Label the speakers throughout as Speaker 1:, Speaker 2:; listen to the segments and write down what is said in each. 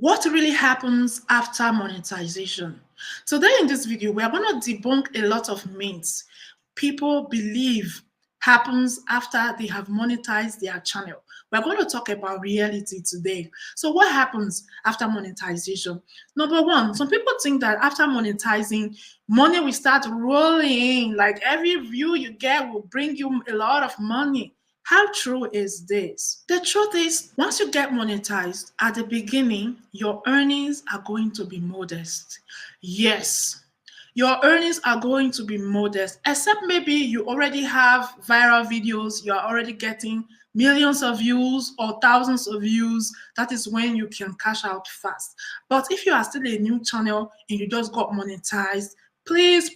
Speaker 1: What really happens after monetization? Today in this video, we are going to debunk a lot of myths people believe happens after they have monetized their channel. We're going to talk about reality today. So what happens after monetization? Number one, some people think that after monetizing, money will start rolling, like every view you get will bring you a lot of money. How true is this? The truth is, once you get monetized, at the beginning, your earnings are going to be modest. Yes, your earnings are going to be modest, except maybe you already have viral videos, you are already getting millions of views or thousands of views. That is when you can cash out fast. But if you are still a new channel and you just got monetized, please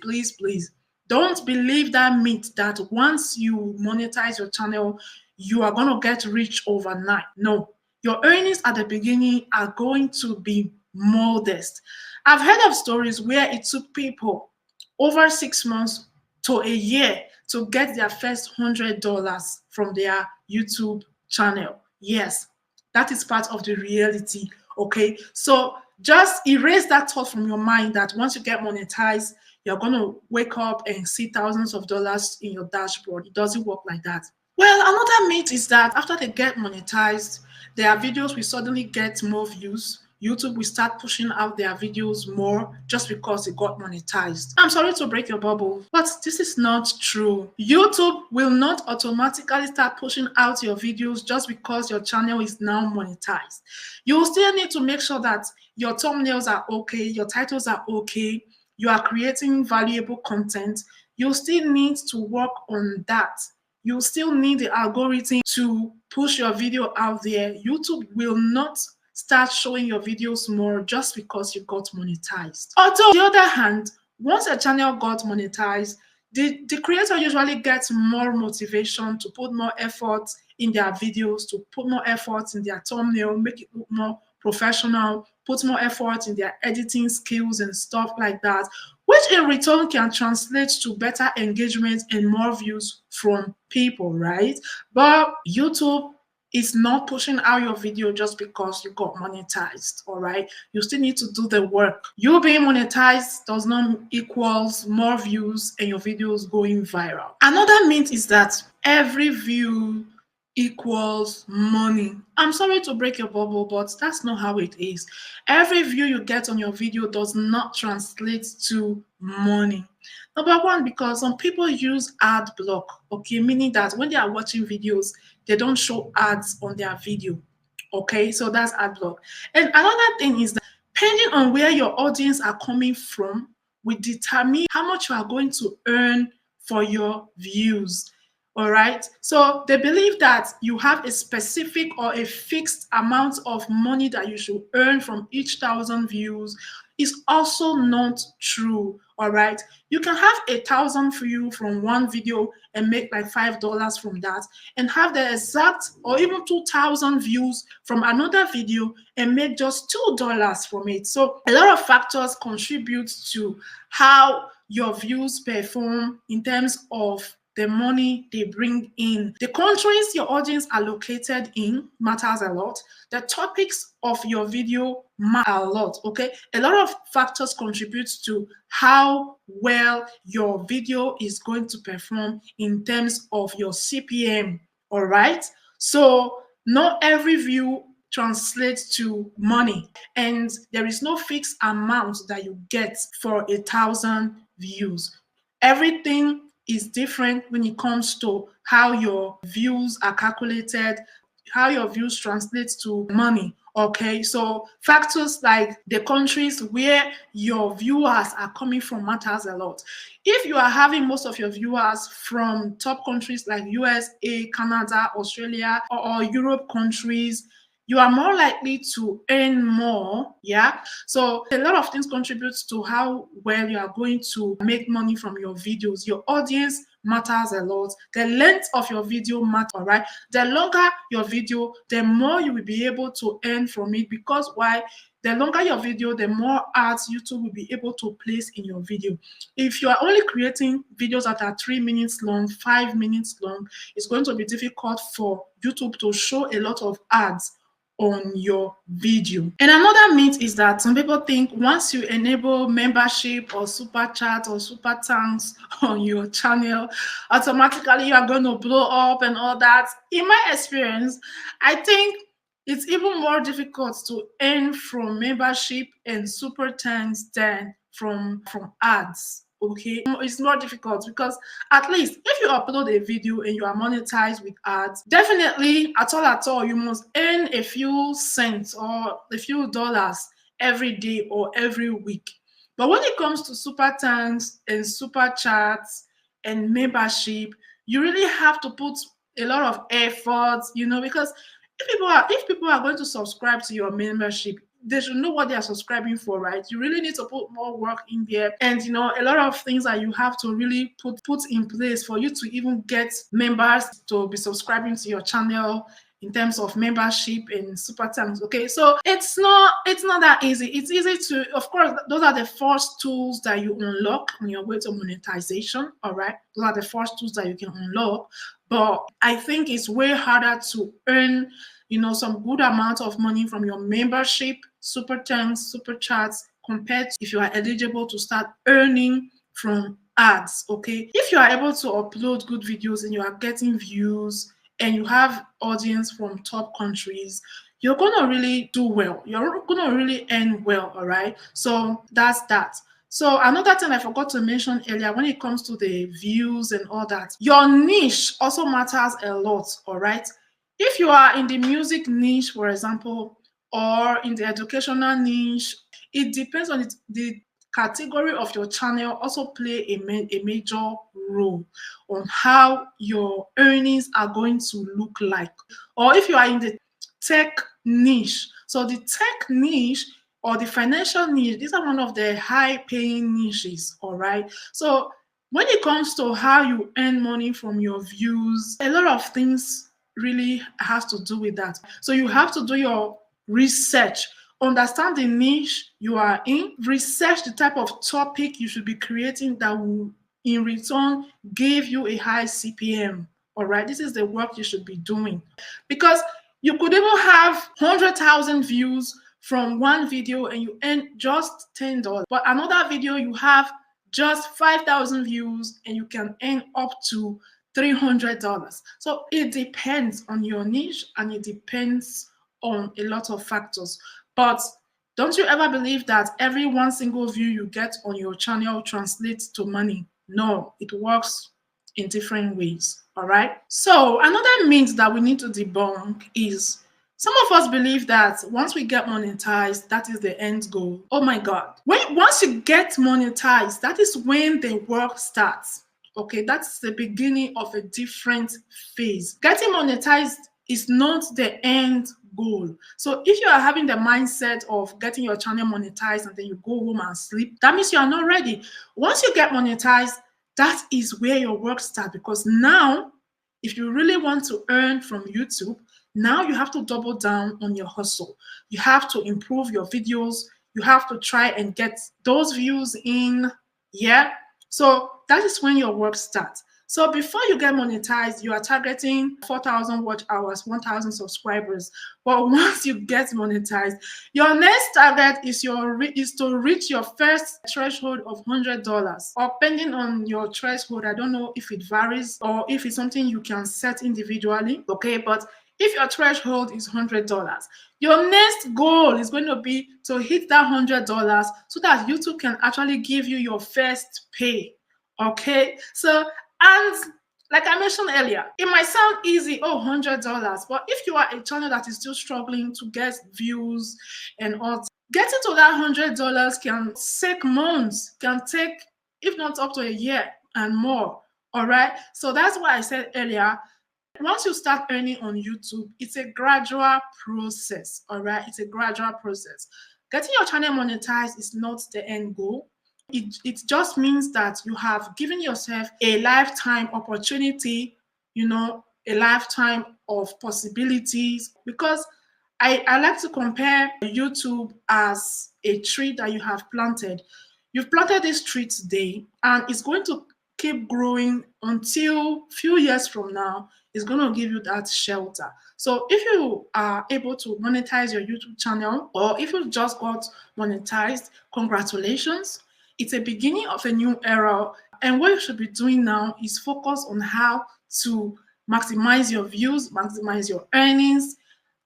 Speaker 1: don't believe that myth that once you monetize your channel, you are going to get rich overnight. No, your earnings at the beginning are going to be modest. I've heard of stories where it took people over 6 months to a year to get their first $100 from their YouTube channel. Yes, that is part of the reality. Okay, so just erase that thought from your mind that once you get monetized, you're going to wake up and see thousands of dollars in your dashboard. It doesn't work like that. Well, another myth is that after they get monetized, their videos will suddenly get more views. YouTube will start pushing out their videos more just because it got monetized. I'm sorry to break your bubble, but this is not true. YouTube will not automatically start pushing out your videos just because your channel is now monetized. You will still need to make sure that your thumbnails are okay, your titles are okay, you are creating valuable content. You still need to work on that. You still need the algorithm to push your video out there. YouTube will not start showing your videos more just because you got monetized. Although, on the other hand, once a channel got monetized, the creator usually gets more motivation to put more effort in their videos, to put more effort in their thumbnail, make it look more professional, put more effort in their editing skills and stuff like that, which in return can translate to better engagement and more views from people, right? But YouTube is not pushing out your video just because you got monetized, all right? You still need to do the work. You being monetized does not equals more views and your videos going viral. Another myth is that every view equals money. I'm sorry to break your bubble, but that's not how it is. Every view you get on your video does not translate to money. Number one, because some people use ad block, okay, meaning that when they are watching videos, they don't show ads on their video. Okay, so that's ad block. And another thing is that depending on where your audience are coming from, will determine how much you are going to earn for your views. All right. So they believe that you have a specific or a fixed amount of money that you should earn from each 1,000 views. Is also not true. All right. You can have 1,000 views from one video and make like $5 from that, and have the exact or even 2,000 views from another video and make just $2 from it. So a lot of factors contribute to how your views perform in terms of the money they bring in. The countries your audience are located in matters a lot. The topics of your video matter a lot, okay? A lot of factors contribute to how well your video is going to perform in terms of your CPM, all right? So not every view translates to money, and there is no fixed amount that you get for 1,000 views. Everything is different when it comes to how your views are calculated, how your views translate to money. Okay, so factors like the countries where your viewers are coming from matters a lot. If you are having most of your viewers from top countries like USA, Canada, Australia, or Europe countries, you are more likely to earn more. Yeah, so a lot of things contribute to how well you are going to make money from your videos. Your audience matters a lot. The length of your video matters, all right? The longer your video, the more you will be able to earn from it, because why? The longer your video, the more ads YouTube will be able to place in your video. If you are only creating videos that are 3 minutes long, 5 minutes long, it's going to be difficult for YouTube to show a lot of ads on your video. And another myth is that some people think once you enable membership or super chat or super thanks on your channel, automatically you are going to blow up and all that. In my experience, I think it's even more difficult to earn from membership and super thanks than from ads. Okay, it's more difficult because at least if you upload a video and you are monetized with ads, definitely at all you must earn a few cents or a few dollars every day or every week. But when it comes to super thanks and super chats and membership, you really have to put a lot of effort, because if people are going to subscribe to your membership, they should know what they are subscribing for, right? You really need to put more work in there, and a lot of things that you have to really put in place for you to even get members to be subscribing to your channel in terms of membership and super thanks. Okay, so it's not that easy. It's easy to, of course, those are the first tools that you unlock on your way to monetization. All right, those are the first tools that you can unlock. But I think it's way harder to earn, some good amount of money from your membership, super thanks, super chats, compared to if you are eligible to start earning from ads. Okay, if you are able to upload good videos and you are getting views and you have audience from top countries, you're gonna really do well. You're gonna really earn well. All right, so that's that. So another thing I forgot to mention earlier, when it comes to the views and all that, your niche also matters a lot. All right, if you are in the music niche, for example, or in the educational niche, it depends on the category of your channel also play a major role on how your earnings are going to look like. Or if you are in the tech niche, so the tech niche or the financial niche, these are one of the high paying niches. All right, so when it comes to how you earn money from your views, a lot of things really has to do with that. So you have to do your research, understand the niche you are in, research the type of topic you should be creating that will in return give you a high CPM. All right, this is the work you should be doing, because you could even have 100,000 views from one video and you earn just $10, but another video you have just 5,000 views and you can earn up to $300. So it depends on your niche and it depends on a lot of factors. But don't you ever believe that every one single view you get on your channel translates to money? No, it works in different ways. All right. So another myth that we need to debunk is some of us believe that once we get monetized, that is the end goal. Oh my God. Once you get monetized, that is when the work starts. Okay, that's the beginning of a different phase. Getting monetized is not the end goal. So if you are having the mindset of getting your channel monetized and then you go home and sleep, that means you are not ready. Once you get monetized, that is where your work starts, because now, if you really want to earn from YouTube, now you have to double down on your hustle. You have to improve your videos. You have to try and get those views in. Yeah. So that is when your work starts. So before you get monetized, you are targeting 4,000 watch hours, 1,000 subscribers. But once you get monetized, your next target is to reach your first threshold of $100, or depending on your threshold. I don't know if it varies or if it's something you can set individually. Okay, but if your threshold is $100, your next goal is going to be to hit that $100 so that YouTube can actually give you your first pay. Okay, so, and like I mentioned earlier, it might sound easy, oh, $100, but if you are a channel that is still struggling to get views and all, getting to that $100 can take months, can take, if not up to a year and more. All right, so that's why I said earlier, once you start earning on YouTube, it's a gradual process. All right, it's a gradual process. Getting your channel monetized is not the end goal. It just means that you have given yourself a lifetime opportunity, a lifetime of possibilities. Because I like to compare YouTube as a tree that you have planted. You've planted this tree today, and it's going to keep growing until few years from now is going to give you that shelter. So if you are able to monetize your YouTube channel, or if you just got monetized, congratulations. It's a beginning of a new era. And what you should be doing now is focus on how to maximize your views, maximize your earnings.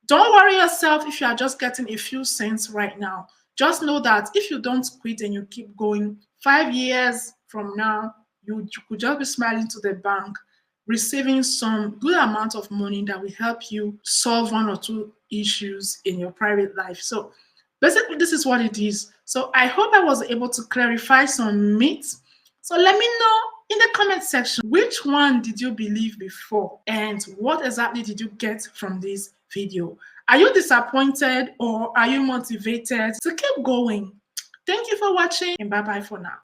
Speaker 1: Don't worry yourself if you are just getting a few cents right now. Just know that if you don't quit and you keep going, 5 years from now, you could just be smiling to the bank, receiving some good amount of money that will help you solve one or two issues in your private life. So basically, this is what it is. So I hope I was able to clarify some myths. So let me know in the comment section, which one did you believe before and what exactly did you get from this video? Are you disappointed or are you motivated to keep going? Thank you for watching and bye bye for now.